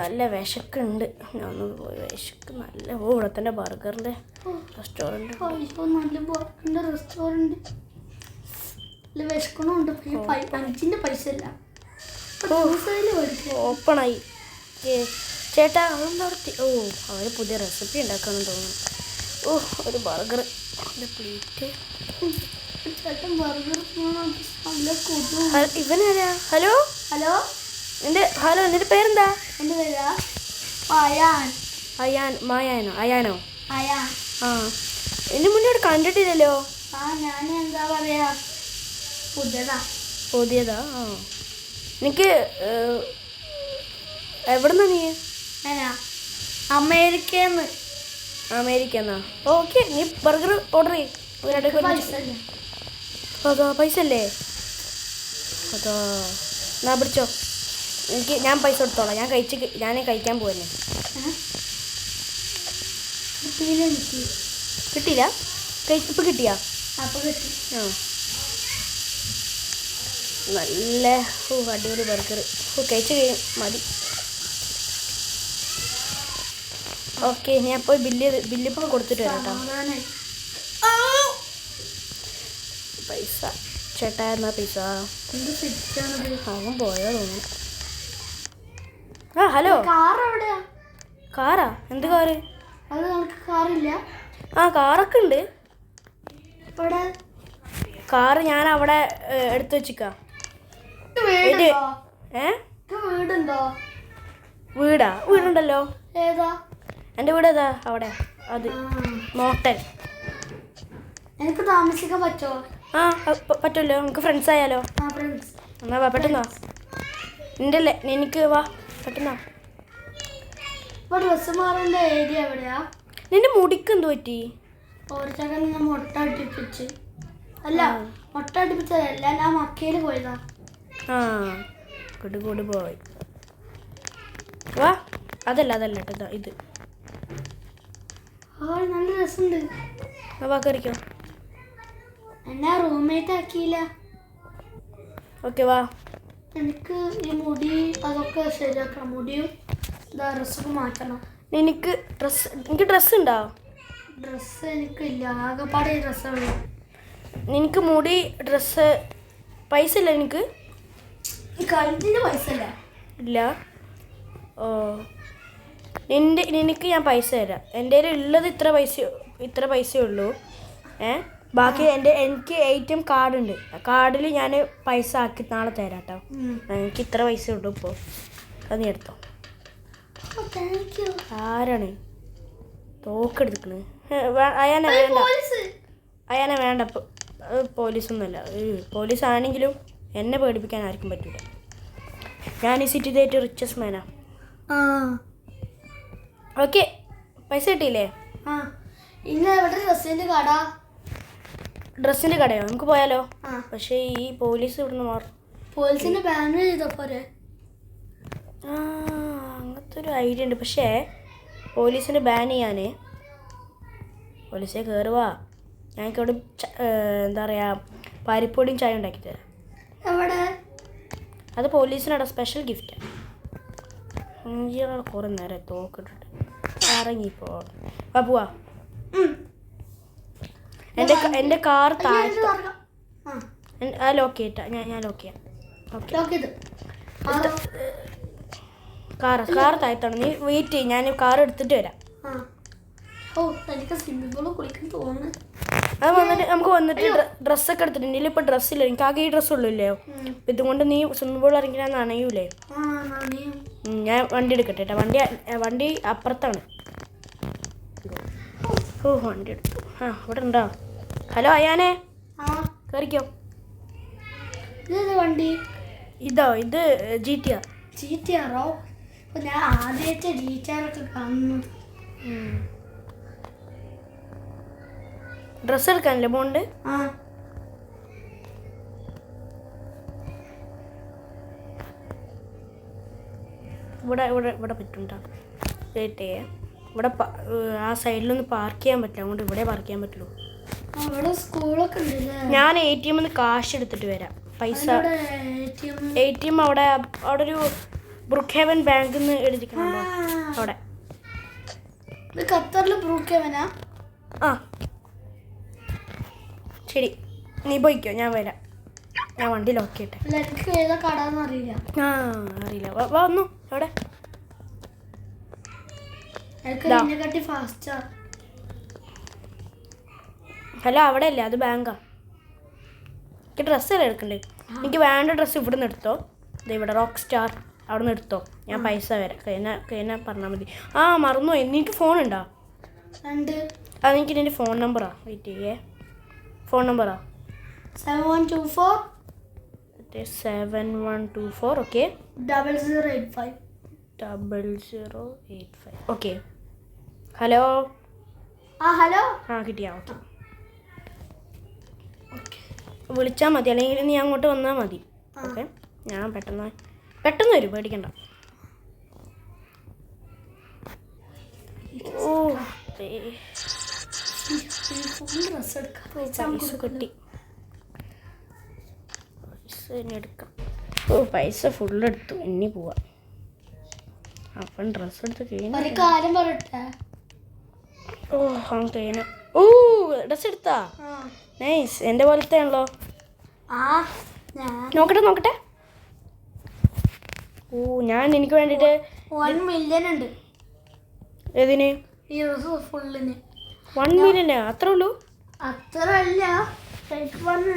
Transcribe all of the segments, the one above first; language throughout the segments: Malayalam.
നല്ല വിശക്കുണ്ട്. ഞാൻ ഒന്ന് പോയി വിശക്ക് നല്ല. ഇവിടെ തന്നെ ബർഗറിൻ്റെ റെസ്റ്റോറൻറ്റ്. നല്ല ബർഗറിൻ്റെ റെസ്റ്റോറൻറ്റ്. വിശക്കണമുണ്ട്. 5 പൈസ ഇല്ല. ഓപ്പണായി. ചേട്ടാ അതെന്താ? അവർ പുതിയ റെസിപ്പി ഉണ്ടാക്കാമെന്ന് തോന്നുന്നു. ഒരു ബർഗർ പ്ലേറ്റ്. ഇവനാരാ? ഹലോ ഹലോ നിന്റെ പേരെന്താ? എൻ്റെ പേരാ അയാനോ? ആ എന്നെ മുന്നേ ഇവിടെ കണ്ടിട്ടില്ലല്ലോ. ഞാൻ എന്താ പറയാ പുതിയതാ. എനിക്ക് എവിടുന്നാ നീ? അമേരിക്കന്നാ? ഓക്കെ, നീ ബർഗർ ഓർഡർ ചെയ്യ്. അതാ പൈസ അല്ലേ? അതാ എന്നാ പിടിച്ചോ. ഞാൻ പൈസ കൊടുത്തോളാം. ഞാൻ കഴിക്കാൻ പോവല്ലേ. കിട്ടിയില്ല? ഇപ്പം കിട്ടിയാ? ആ നല്ല അടിപൊളി ബർഗർ. കഴിച്ച് കഴിയും മതി. ഓക്കെ, ഞാൻ പോയി ബില്ലിപ്പോൾ കൊടുത്തിട്ട് വരാം കേട്ടോ. പൈസ ചേട്ടാ എന്നാ പൈസ. അവൻ പോയോ തോന്നുന്നു. ഹലോ. കാറാ? എന്ത് കാറ്? കാറൊക്കെ ഉണ്ട്. കാറ് ഞാൻ അവിടെ എടുത്തു വെച്ചിക്കാ. വീടുണ്ടല്ലോ. എൻ്റെ വീട് ഏതാ? അവിടെ. അത് മോട്ടൽ. എനിക്ക് താമസിക്കാൻ പറ്റുമോ? പറ്റുമല്ലോ. നമുക്ക് ഫ്രണ്ട്സ് ആയാലോ? എന്നാ വാ, പെട്ടെന്നാ. നിന്റെ അല്ലേ? എനിക്ക് വാ, പെട്ടെന്നാ. ഡ്രസ്സ് മാറേണ്ട ഏരിയ എവിടെയാ? നിന്റെ മുടിക്ക് എന്ത് പറ്റി? മുട്ട അടുപ്പിച്ചതല്ല, ഞാൻ മക്കയിൽ പോയതാ. കൂടി പോയി. വാ, അതല്ല കേട്ടോ, ഇത് നല്ല രസമുണ്ട്. വാ കയറിക്കോ. എന്നെ റൂംമേറ്റ് ആക്കിയില്ല. ഓക്കെ വാ. എനിക്ക് ഈ മുടി അതൊക്കെ ശരിയാക്കണം. മുടിയും ഡ്രസ്സൊക്കെ മാറ്റണം. എനിക്ക് ഡ്രസ്സ് ഉണ്ടോ? ഡ്രസ്സ് എനിക്കില്ല, ആകെപ്പാടെ ഡ്രസ്സാണ്. നിനക്ക് മുടി ഡ്രസ്സ് പൈസ ഇല്ല? കല്ലിന് പൈസ ഇല്ല. നിനക്ക് ഞാൻ പൈസ തരാം. എൻ്റെ ഉള്ളത് ഇത്ര പൈസയേ ഉള്ളൂ. ബാക്കി എനിക്ക് ATM കാർഡുണ്ട്. കാർഡിൽ ഞാൻ പൈസ ആക്കി നാളെ തരാം കേട്ടോ. എനിക്ക് ഇത്ര പൈസ ഉള്ളൂ ഇപ്പോൾ. അത് നീ എടുത്തോ. ആരാണ് തോക്കെടുക്കണ്? അയാനെ വേണ്ട. പോലീസൊന്നുമല്ല. പോലീസ് ആണെങ്കിലും എന്നെ പേടിപ്പിക്കാൻ ആർക്കും പറ്റില്ല. ഞാൻ ഈ സിറ്റി ഏറ്റവും റിച്ചസ്റ്റ് മാനാ. ഓക്കെ, പൈസ കിട്ടിയില്ലേ? ഡ്രസ്സിൻ്റെ കടയോ? നമുക്ക് പോയാലോ? പക്ഷേ ഈ പോലീസ് ഇവിടുന്ന് മാറും. പോലീസിനെ ബാൻ ചെയ്തോ പോരെ? അങ്ങനത്തെ ഒരു ഐഡിയ ഉണ്ട്. പക്ഷേ പോലീസിനെ ബാൻ ചെയ്യാൻ പോലീസെ കയറുവാ. ഞങ്ങൾക്ക് അവിടെ എന്താ പറയുക, പരിപ്പൊടിയും ചായ ഉണ്ടാക്കി തരാം. അത് പോലീസിനവിടെ സ്പെഷ്യൽ ഗിഫ്റ്റാണ്. കുറേ നേരം തോക്കിട്ടിട്ട് ഇറങ്ങിപ്പോ. പോവാ. എൻ്റെ കാർ താഴ്ത്ത. ലോക്ക് ചെയ്യട്ടാ. ഞാൻ ലോക്ക് ചെയ്യാം. കാർ താഴ്ത്താണ്. നീ വെയിറ്റ് ചെയ്യും. ഞാൻ കാർ എടുത്തിട്ട് വരാം. അത് നമുക്ക് വന്നിട്ട് ഡ്രസ്സൊക്കെ എടുത്തിട്ടുണ്ട്. ഇപ്പം ഡ്രസ്സില്ല. എനിക്ക് ആകെ ഈ ഡ്രസ്സുള്ളൂല്ലോ. ഇതുകൊണ്ട് നീ സ്വിമ്മിംഗ് പൂളിൽ ഇറങ്ങി ഞാൻ നനയൂലേ? ഞാൻ വണ്ടി എടുക്കട്ടെ കേട്ടോ. വണ്ടി അപ്പുറത്താണ്. വണ്ടി എടുത്തു. ഇവിടെ ഉണ്ടോ? ഹലോ അയാനെ, കയറിക്കോ. വണ്ടി ഇതോ? ഇത് GTR. ഞാൻ ആദ്യമായിട്ട് GTR ഒക്കെ കാണുന്നത്. ഡ്രസ്സ് എടുക്കാനല്ലേ പോണ്ട്? ഇവിടെ പറ്റുണ്ടോ? വെയിറ്റ് ചെയ്യാം. ഇവിടെ ആ സൈഡിലൊന്നും പാർക്ക് ചെയ്യാൻ പറ്റില്ല. അതുകൊണ്ട് ഇവിടെ പാർക്ക് ചെയ്യാൻ പറ്റുള്ളൂ. ഞാൻ ATM കാശ് എടുത്തിട്ട് വരാം. പൈസ ATM അവിടെ ഒരു ബ്രൂക്ക് ഹെവൻ ബാങ്കിൽ നിന്ന് എഴുതിക്കണോ അവിടെ. ഇത് ഖത്തറിൽ ബ്രൂക്ക് ഹെവനാ? ആ ശരി, നീ പോയിക്കോ, ഞാൻ വരാം. ഞാൻ വണ്ടി ലോക്ക് ചെയ്യട്ടെ. അല്ല, എനിക്ക് ഏതാ കടാന്ന് അറിയില്ല. ആ അറിയില്ല, വന്നു എവിടെ? എനിക്ക് ഇതിനെക്കാട്ടി ഫാസ്റ്റാ. അല്ല അവിടെ അല്ലേ, അത് ബാങ്കാ. എനിക്ക് ഡ്രസ്സല്ലേ എടുക്കണ്ടേ? എനിക്ക് വേണ്ട ഡ്രസ്സ് ഇവിടെ നിന്ന് എടുത്തോ. ഇത് ഇവിടെ റോക്ക് സ്റ്റാർ അവിടെ നിന്ന് എടുത്തോ. ഞാൻ പൈസ വരാം, കഴിഞ്ഞാൽ പറഞ്ഞാൽ മതി. ആ മറന്നു, എനിക്ക് ഫോണുണ്ടോ? അത് എനിക്ക് എൻ്റെ ഫോൺ നമ്പറാ. വെയിറ്റ് ചെയ്യേ, ഫോൺ നമ്പറാ 7124 ഓക്കെ 0085. Okay hello. ഹലോ. ആ കിട്ടിയാ? ഓക്കെ, വിളിച്ചാൽ മതി, അല്ലെങ്കിൽ നീ അങ്ങോട്ട് വന്നാൽ മതി. ഓക്കെ, ഞാൻ പെട്ടെന്ന് വരും, പേടിക്കണ്ട. ഓ പൈസ കിട്ടി, പൈസ തന്നെ എടുക്കാം. ഓ പൈസ ഫുള്ളെടുത്തു, ഇനി പോവാം. അപ്പം ഡ്രസ്സ് എടുത്ത് കഴിഞ്ഞു. കാര്യം പറയട്ടെ. ഓ കഴിഞ്ഞു. ഓ ഡ്രസ്സ് എടുത്താ? നൈസ്, എൻ്റെ പോലത്തെ ആണല്ലോ. നോക്കട്ടെ. ഓ ഞാൻ എനിക്ക് വേണ്ടിയിട്ട് 1 മില്യൺ ഉണ്ട്. ഏതിന്? ഈ ഡ്രസ്സ് ഫുള്ളിന് 1 മില്യൺ? അത്ര ഉള്ളൂ? അത്ര അല്ല,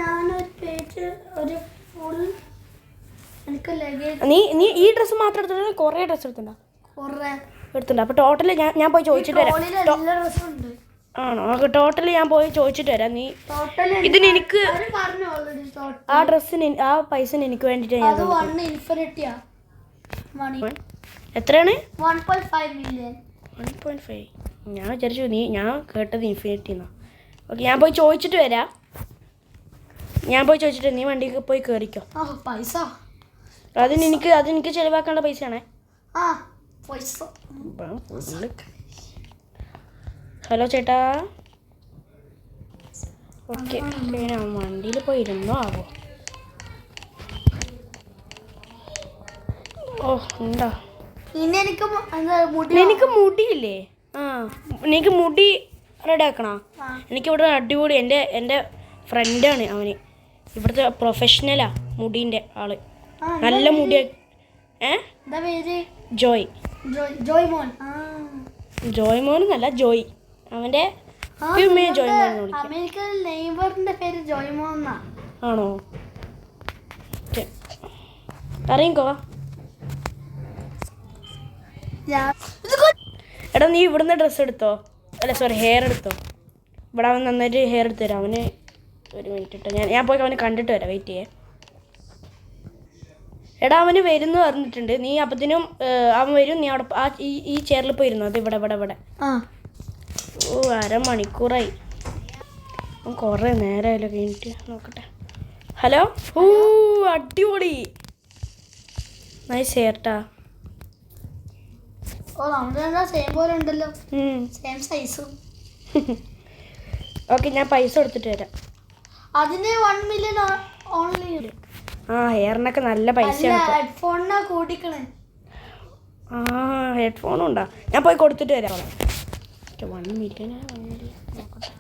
ഞാനൊരു പേജ് ഒരു ഫുൾ എനിക്ക് ലഗേജ്. നീ ഈ ഡ്രസ്സ് മാത്രം എടുത്തിട്ടുണ്ടോ? കുറേ ഡ്രസ്സ് എടുത്തിട്ടുണ്ടോ? എടുത്തിട്ടുണ്ട്. അപ്പോൾ ടോട്ടൽ ഞാൻ പോയി ചോദിച്ചിട്ട് വരാം. എല്ലാ ഡ്രസ്സും ഉണ്ട്. ആണോ? ടോട്ടൽ ഞാൻ പോയി ചോദിച്ചിട്ട് വരാം. നീ ഇതിന് എനിക്ക് ആ ഡ്രസ്സിന് ആ പൈസ എനിക്ക് വേണ്ടിയിട്ട് എത്രയാണ്? 1.5 മില്യൺ. 1.5. ഞാൻ വിചാരിച്ചു ഞാൻ കേട്ടത് ഇൻഫിനിറ്റി എന്നാ. ഓക്കെ, ഞാൻ പോയി ചോദിച്ചിട്ട് വരാം. നീ വണ്ടിക്ക് പോയി കയറിക്കോ. പൈസ അതെനിക്ക് ചിലവാക്കാനുള്ള പൈസയാണേ. ഹലോ ചേട്ടാ. ഓക്കെ, ഞാൻ വണ്ടിയിൽ പോയി ഇരുന്നോ ആവോ? ഓ ഉണ്ടോ? എനിക്ക് മുടിയില്ലേ? എനിക്ക് മുടി റെഡി ആക്കണോ? എനിക്കിവിടെ അടിപൊളി എൻ്റെ ഫ്രണ്ടാണ് അവന്. ഇവിടുത്തെ പ്രൊഫഷണലാ മുടീൻ്റെ ആള്. നല്ല മുടി. ജോയ് മോൻ എന്നല്ല, ജോയ്. അവൻ്റെ ജോയ് മോൻ. ആണോ? അറിയിക്കോ. എടാ നീ ഇവിടുന്ന് ഡ്രസ്സ് എടുത്തോ, അല്ല സോറി ഹെയർ എടുത്തോ. ഇവിടെ അവൻ നന്നായിട്ട് ഹെയർ എടുത്തു തരാം. അവന് ഒരു മിനിറ്റ് ഇട്ടോ, ഞാൻ പോയി അവനെ കണ്ടിട്ട് വരാം. വെയിറ്റ് ചെയ്യേ. എടാ അവന് വരുന്നു പറഞ്ഞിട്ടുണ്ട്. നീ അപ്പത്തിനും അവൻ വരും. നീ അവിടെ ഈ ചെയറിൽ പോയിരുന്നു. അത് ഇവിടെ. ഓ 1/2 മണിക്കൂറായി. കുറേ നേരമായല്ലോ കഴിഞ്ഞിട്ട്. നോക്കട്ടെ. ഹലോ. ഓ അടിപൊളി, നൈസ് ഹെയർട്ടാ. ഓക്കെ, ഞാൻ പൈസ കൊടുത്തിട്ട് വരാം. അതിന് 1 മില്യൺ ഓൺലി. ഹെയറിനൊക്കെ നല്ല പൈസയാണ്. ഹെഡ്ഫോണും ഉണ്ടാ. ഞാൻ പോയി കൊടുത്തിട്ട് വരാം. 1 മില്യൺ നോക്കട്ടെ.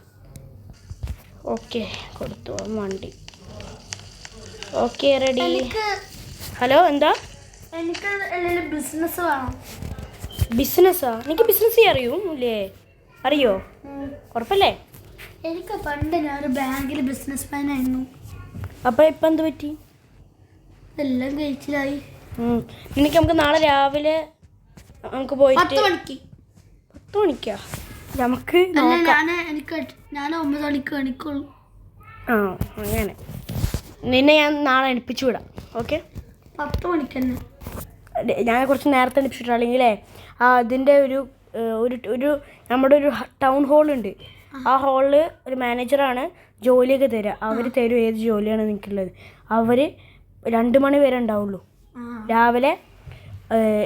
ഓക്കെ കൊടുത്തു വണ്ടി. Okay ready. ഹലോ എന്താ? എനിക്ക് ബിസിനസ് വേണം. ബിസിനസ്സാ? എനിക്ക് ബിസിനസ് അറിയോ? ഉറപ്പല്ലേ? എനിക്ക് പണ്ട് ഞാനൊരു ബാങ്കിൽ ബിസിനസ് മാൻ ആയിരുന്നു. അപ്പോൾ ഇപ്പം എന്ത് പറ്റി? എല്ലാം കഴിച്ചിലായി. നമുക്ക് നാളെ രാവിലെ നമുക്ക് പോയിട്ട് 10 മണിക്ക്. 10 മണിക്കാ? നമുക്ക് ഞാൻ 9 മണിക്ക് എണിക്കുള്ളൂ. അങ്ങനെ നിന്നെ ഞാൻ നാളെ എണിപ്പിച്ചു വിടാം. ഓക്കെ 10 മണിക്ക് തന്നെ. ഞാൻ കുറച്ച് നേരത്തെ എണിപ്പിച്ചിട്ടാ. അല്ലെങ്കിലേ അതിൻ്റെ ഒരു നമ്മുടെ ഒരു ടൗൺ ഹാളുണ്ട്. ആ ഹാളിൽ ഒരു മാനേജറാണ് ജോലിയൊക്കെ തരിക. അവർ തരും ഏത് ജോലിയാണ് നിൽക്കുള്ളത്. അവർ 2 മണി വരെ ഉണ്ടാവുള്ളൂ. രാവിലെ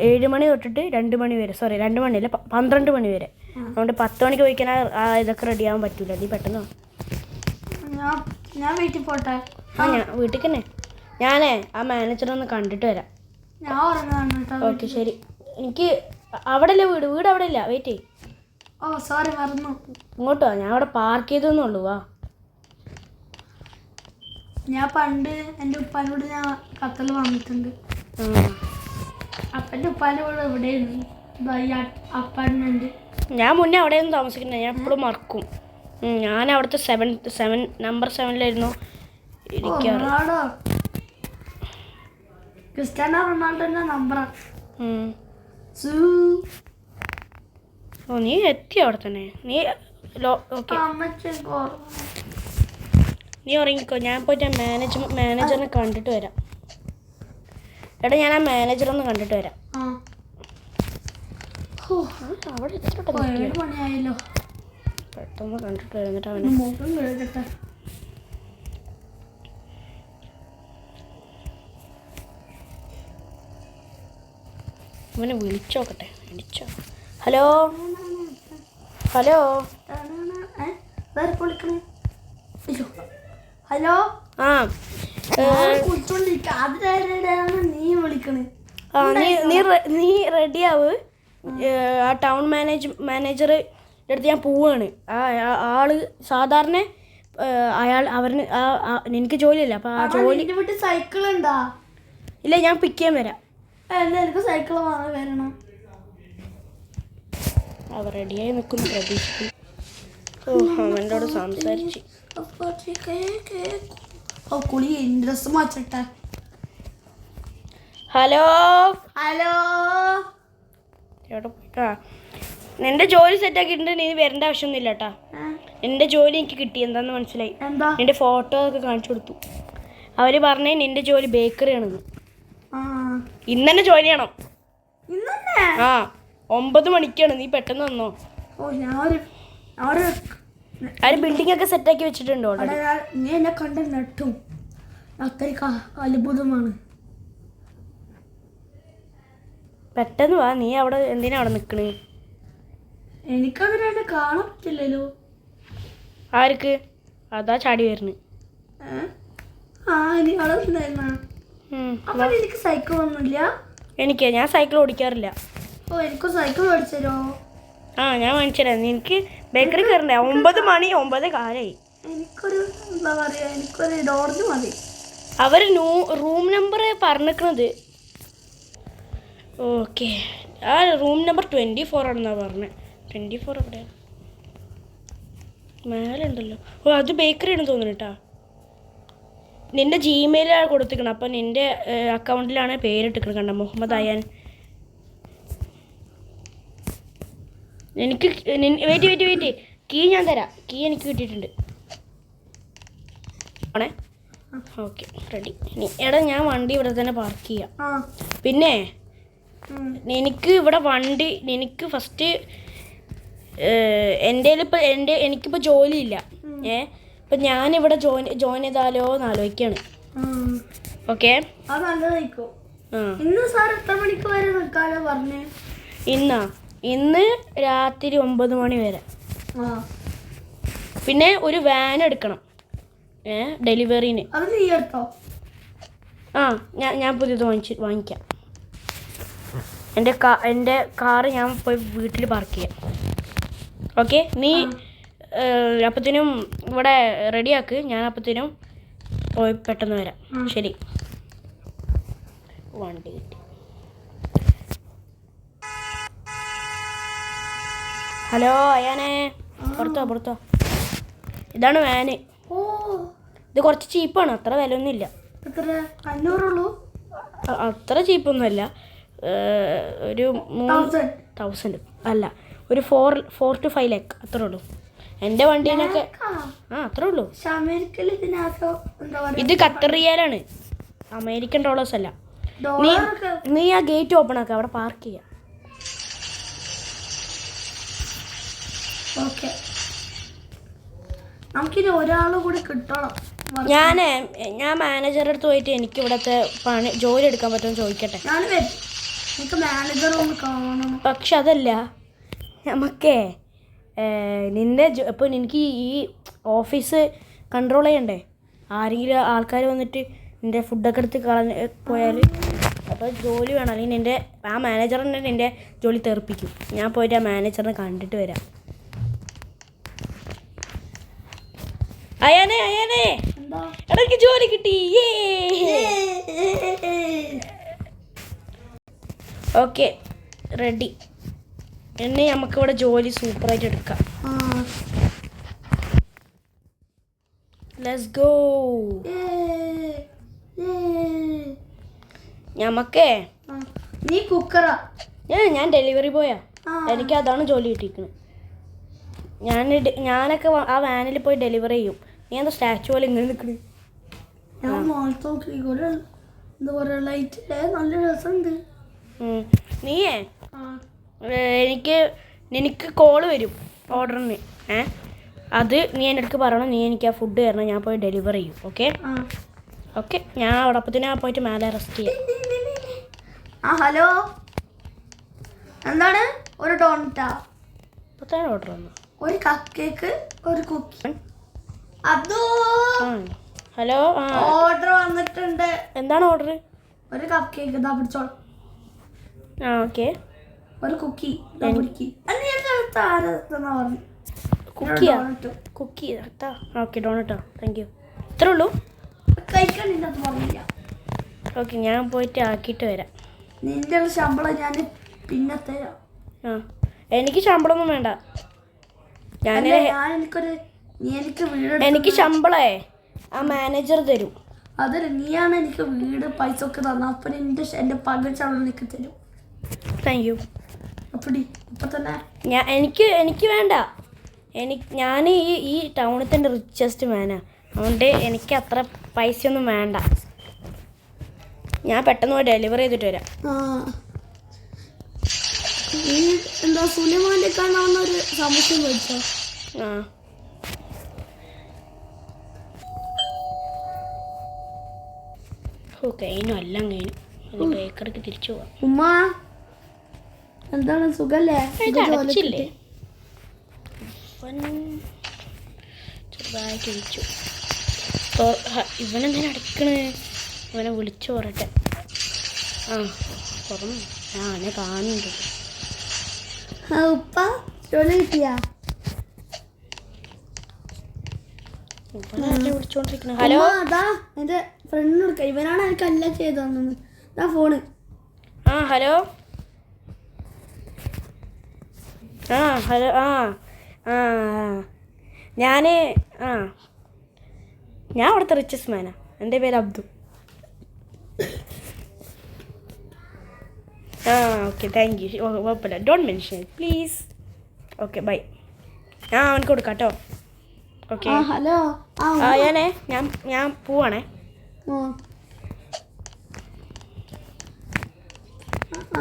7 മണി തൊട്ടിട്ട് 2 മണി വരെ. സോറി 2 മണിയല്ല, 12 മണി വരെ. അതുകൊണ്ട് 10 മണിക്ക് പോയിക്കാൻ ഇതൊക്കെ റെഡി ആവാൻ പറ്റൂല. നീ പെട്ടെന്ന് ഞാൻ വീട്ടിൽ പോട്ടെ? ഞാൻ വീട്ടിൽ തന്നെ. ഞാനേ ആ മാനേജറൊന്ന് കണ്ടിട്ട് വരാം. ഞാൻ ഉറങ്ങാണ് കേട്ടോ. ഓക്കെ ശരി. എനിക്ക് അവിടെ അല്ലേ വീട് അവിടെ ഇല്ല. വെയിറ്റ് ചെയ്യ്. ഓ സോറി മറന്നു. ഇങ്ങോട്ടോ, ഞാൻ അവിടെ പാർക്ക് ചെയ്തെന്നേ ഉള്ളൂ. വാ. ഞാൻ പണ്ട് എൻ്റെ ഉപ്പാനോട് ഞാൻ ഖത്തറിൽ വന്നിട്ടുണ്ട്. അപ്പൻ്റെ ഉപ്പാൻ്റെ വീട് എവിടെയായിരുന്നു അപ്പാർട്ട്മെന്റ്. ഞാൻ മുന്നേ അവിടെയൊന്നും താമസിക്കുന്നത്. ഞാൻ എപ്പോഴും മറക്കും. ഞാൻ അവിടുത്തെ 7 നമ്പർ 7 ഇരിക്കാറ്. റൊണാൾഡോ, ക്രിസ്ത്യാനോ റൊണാൾഡോന്റെ നമ്പറാണ്. ഓ നീ എത്തി അവിടെ തന്നെ. നീ ഓക്കെ, നീ ഉറങ്ങിക്കോ. ഞാൻ പോയിട്ട് മാനേജറിനെ കണ്ടിട്ട് വരാം. എടാ ഞാൻ ആ മാനേജറൊന്ന് കണ്ടിട്ട് വരാം. അവിടെ പണിയായല്ലോ. പെട്ടെന്ന് കണ്ടിട്ട് വരാം. എന്നിട്ട് അവന് മുഖം കഴുകട്ടെ. അവനെ വിളിച്ചോക്കട്ടെ. Hello hello hello. ആ നീ വിളിക്കണേ. നീ റെഡിയാവ്. ആ ടൗൺ മാനേജർ അടുത്ത് ഞാൻ പോവാണ്. ആള് സാധാരണ അവന് എനിക്ക് ജോലിയില്ല. അപ്പം ആ ജോലി വീട്ടിൽ സൈക്കിൾ ഉണ്ടാ? ഇല്ല, ഞാൻ പിക്ക് ചെയ്യാൻ വരാം. അല്ല എനിക്ക് സൈക്കിൾ വാങ്ങാൻ വരണം. അവർ റെഡിയായി നിൽക്കുന്നു, പ്രതീക്ഷിക്കുന്നു. ഓ അവനോട് സംസാരിച്ച്. കുളി ഡ്രസ് മാറ്റട്ടെ. Hello hello. എവിടെ പോയിട്ടാ? നിന്റെ ജോലി സെറ്റാക്കിയിട്ടുണ്ട്. നീ വരേണ്ട ആവശ്യമൊന്നുമില്ല കേട്ടാ. എൻ്റെ ജോലി എനിക്ക് കിട്ടി. എന്താന്ന് മനസ്സിലായി. നിന്റെ ഫോട്ടോ ഒക്കെ കാണിച്ചു കൊടുത്തു. അവർ പറഞ്ഞേ നിന്റെ ജോലി ബേക്കറി ആണെന്ന്. ഇന്ന് തന്നെ ജോയിൻ ചെയ്യണം. ആ 9 മണിക്കാണ്. നീ പെട്ടെന്ന് വന്നോ. അവര് ബിൽഡിംഗ് ഒക്കെ സെറ്റാക്കി വെച്ചിട്ടുണ്ട് ഓൾറെഡി. നീ എന്നെ കണ്ട നട്ടും അത്രയ്ക്ക് അത്ഭുതമാണ്. പെട്ടെന്ന് വാ. നീ അവിടെ എന്തിനാ അവിടെ നിൽക്കണേ? എനിക്കതിനായിട്ട് കാണാൻ പറ്റില്ലല്ലോ. ആർക്ക്? അതാ ചാടി വരുന്നു. എനിക്ക് സൈക്കിൾ ഒന്നുമില്ല. ഞാൻ സൈക്കിൾ ഓടിക്കാറില്ല. ഓ എനിക്ക് സൈക്കിൾ മേടിച്ചോ? ആ ഞാൻ മേടിച്ചുതരാം. എനിക്ക് ബേക്കറി കയറണ്ടേ. 9 മണി 9 കാലായി. എനിക്കൊരു എന്താ പറയാ, എനിക്കൊരു ഡോർജ് മതി. അവർ റൂം നമ്പർ പറഞ്ഞിരിക്കണത്. ഓക്കെ, ആ റൂം നമ്പർ 24 ആണെന്നാണ് പറഞ്ഞത്. 24 എവിടെയാണ്? മേലെ ഉണ്ടല്ലോ. ഓ അത് ബേക്കറി ആണെന്ന് തോന്നുന്നു കേട്ടോ. നിൻ്റെ ജിമെയിലാണ് കൊടുത്തിരിക്കണം. അപ്പം നിൻ്റെ അക്കൗണ്ടിലാണ് പേരിട്ടിരിക്കണം. കണ്ട മുഹമ്മദ് അയാൻ. എനിക്ക് വെയിറ്റ് കീ ഞാൻ തരാം. കീ എനിക്ക് കിട്ടിയിട്ടുണ്ട്. ആണേ ഓക്കെ റെഡി. എടാ ഞാൻ വണ്ടി ഇവിടെ തന്നെ പാർക്ക് ചെയ്യാം. പിന്നെ എനിക്ക് ഇവിടെ വണ്ടി എനിക്ക് ഫസ്റ്റ് എനിക്കിപ്പോൾ ജോലിയില്ല. ഇപ്പം ഞാനിവിടെ ജോയിൻ ചെയ്താലോ എന്ന് ആലോചിക്കുകയാണ്. ഓക്കെ ഇന്ന് രാത്രി 9 മണി വരെ. പിന്നെ ഒരു വാൻ എടുക്കണം ഡെലിവറിന്. ആ ഞാൻ പുതിയത് വാങ്ങിക്കാം. എൻ്റെ കാറ് ഞാൻ പോയി വീട്ടിൽ പാർക്ക് ചെയ്യാം. ഓക്കെ, നീ അപ്പത്തിനും ഇവിടെ റെഡിയാക്ക്. ഞാൻ അപ്പത്തിനും പോയി പെട്ടെന്ന് വരാം. ശരി. വണ്ടി കിട്ടി. ഹലോ അയാനെ, പുറത്തോ. ഇതാണ് വാന്. ഇത് കുറച്ച് ചീപ്പാണ്. അത്ര വിലയൊന്നുമില്ല. അത്ര ചീപ്പൊന്നുമല്ല. ഒരു 3,000 അല്ല, ഒരു 4 to 5 lakh അത്രേ ഉള്ളൂ. എൻ്റെ വണ്ടീനൊക്കെ അത്രേ ഉള്ളൂ. ഇത് ഖത്തർ റിയാലാണ്, അമേരിക്കൻ ഡോളേഴ്സ് അല്ല. നീ ആ ഗേറ്റ് ഓപ്പൺ ആക്കുക, അവിടെ പാർക്ക് ചെയ്യാം. നമുക്കിനി ഒരാൾ കൂടി കിട്ടണം. ഞാൻ മാനേജറുടെ അടുത്ത് പോയിട്ട് എനിക്ക് ഇവിടുത്തെ ജോലി എടുക്കാൻ പറ്റുമെന്ന് ചോദിക്കട്ടെ. എനിക്ക് മാനേജർ ഒന്ന് കാണണം. പക്ഷെ അതല്ല, നമുക്കേ നിൻ്റെ ഇപ്പോൾ എനിക്ക് ഈ ഓഫീസ് കൺട്രോൾ ചെയ്യണ്ടേ? ആരെങ്കിലും ആൾക്കാർ വന്നിട്ട് നിൻ്റെ ഫുഡൊക്കെ എടുത്ത് കളഞ്ഞ് പോയാൽ അപ്പോൾ ജോലി വേണം, അല്ലെങ്കിൽ എൻ്റെ ആ മാനേജറിനെ എൻ്റെ ജോലി തെറിപ്പിക്കും. ഞാൻ പോയിട്ട് ആ മാനേജറിനെ കണ്ടിട്ട് വരാം. അയാനേ എന്താ എടാ എനിക്ക് ജോലി കിട്ടി. Okay ready. എന്നെ നമുക്കിവിടെ ജോലി സൂപ്പറായിട്ട് എടുക്കാം. Let's go. ഞമ്മക്കേ നീ കുക്കറാ? ഞാൻ ഡെലിവറി ബോയാ. എനിക്ക് അതാണ് ജോലി കിട്ടിയിരിക്കുന്നത്. ഞാനൊക്കെ ആ വാനിൽ പോയി ഡെലിവറി ചെയ്യും. നീ എന്താ സ്റ്റാച്ചു പോലെ ഇങ്ങനെ നിൽക്കണേ? ഞാൻ മോളത്ത് നോക്കി എന്താ പറയാ, ലൈറ്റില്ലേ, നല്ല രസമുണ്ട്. നീയേ നിനക്ക് കോള് വരും ഓർഡറിന്. അത് നീ എൻ്റെ അടുത്ത് പറയണം. നീ എനിക്ക് ആ ഫുഡ് തരണം, ഞാൻ പോയി ഡെലിവറി ചെയ്യും. Okay okay. ഞാൻ അവിടപ്പത്തിന് പോയിട്ട് മേലെ റെസ്റ്റ് ചെയ്യാം. ഹലോ, എന്താണ്? ഒരു ഡോണറ്റാ? ഇപ്പത്താണ് ഓർഡർ വന്നു. ഒരു കപ്പ് കേക്ക്, ഒരു കുക്കി. അതോ ഹലോ, ഓർഡർ വന്നിട്ടുണ്ട്. എന്താണ് ഓർഡർ? ഒരു കപ്പ് കേക്ക് ഇതാ പിടിച്ചോളാം. ഓക്കെ. ഒരു കുക്കി. Cookie okay. ഡോണട്ടോ. Thank you. ഇത്രേ ഉള്ളൂ? കഴിക്കണില്ല പറഞ്ഞില്ല. ഓക്കെ, ഞാൻ പോയിട്ട് ആക്കിയിട്ട് വരാം. നിന്റെ ശമ്പളം ഞാൻ പിന്നെ തരാം. എനിക്ക് ശമ്പളമൊന്നും വേണ്ട. എനിക്ക് ശമ്പളേ ആ മാനേജർ തരും. അതല്ല, നീയാണ് എനിക്ക് വീട് പൈസ ഒക്കെ തന്ന. അപ്പൊ എന്റെ പകൽ ശമ്പളം എനിക്ക് തരും. Thank you. അപ്പടി ഇപ്പൊ തന്നെ എനിക്ക് വേണ്ട. ഞാൻ ഈ ടൗണിൽ തന്നെ റിച്ചസ്റ്റ് മാനാ. അതുകൊണ്ട് എനിക്ക് അത്ര പൈസയൊന്നും വേണ്ട. ഞാൻ പെട്ടെന്ന് പോയി ഡെലിവറി ചെയ്തിട്ട് വരാം. എന്താ സുലൈമാന്റെ കാണാവുന്നൊരു സംശയം മേടിച്ചോ? കഴിഞ്ഞു, എല്ലാം കഴിഞ്ഞു. ബേക്കറിക്ക് തിരിച്ചു പോവാം. ഉമ്മ എന്താണ്, സുഖല്ലേ? ചെറുതായിട്ട് ഇരിച്ചു. ഇവനെന്തിനാ അടക്കണ്? ഇവനെ വിളിച്ചു പറയട്ടെ. തുറന്നു. ഞാൻ കാണുന്നുണ്ട്. ഉപ്പ ജോലി കിട്ടിയാ? വിളിച്ചോണ്ടിരിക്കണ. ഹലോ, അതാ എന്റെ ഫ്രണ്ടിന് കൊടുക്ക. ഇവനാണ് എനിക്ക് എല്ലാം ചെയ്തു തന്നത്. ഇതാ ഫോണ്. ഹലോ. ഹലോ. ഞാൻ അവിടുത്തെ റിച്ചസ്റ്റ് മാനാ. എൻ്റെ പേര് അബ്ദു. Okay, thank you. കുഴപ്പമില്ല. Don't mention please. Okay, bye. അവനക്ക് കൊടുക്കാം കേട്ടോ. ഓക്കെ. ഹലോ. ഞാൻ പോവാണേ. ആ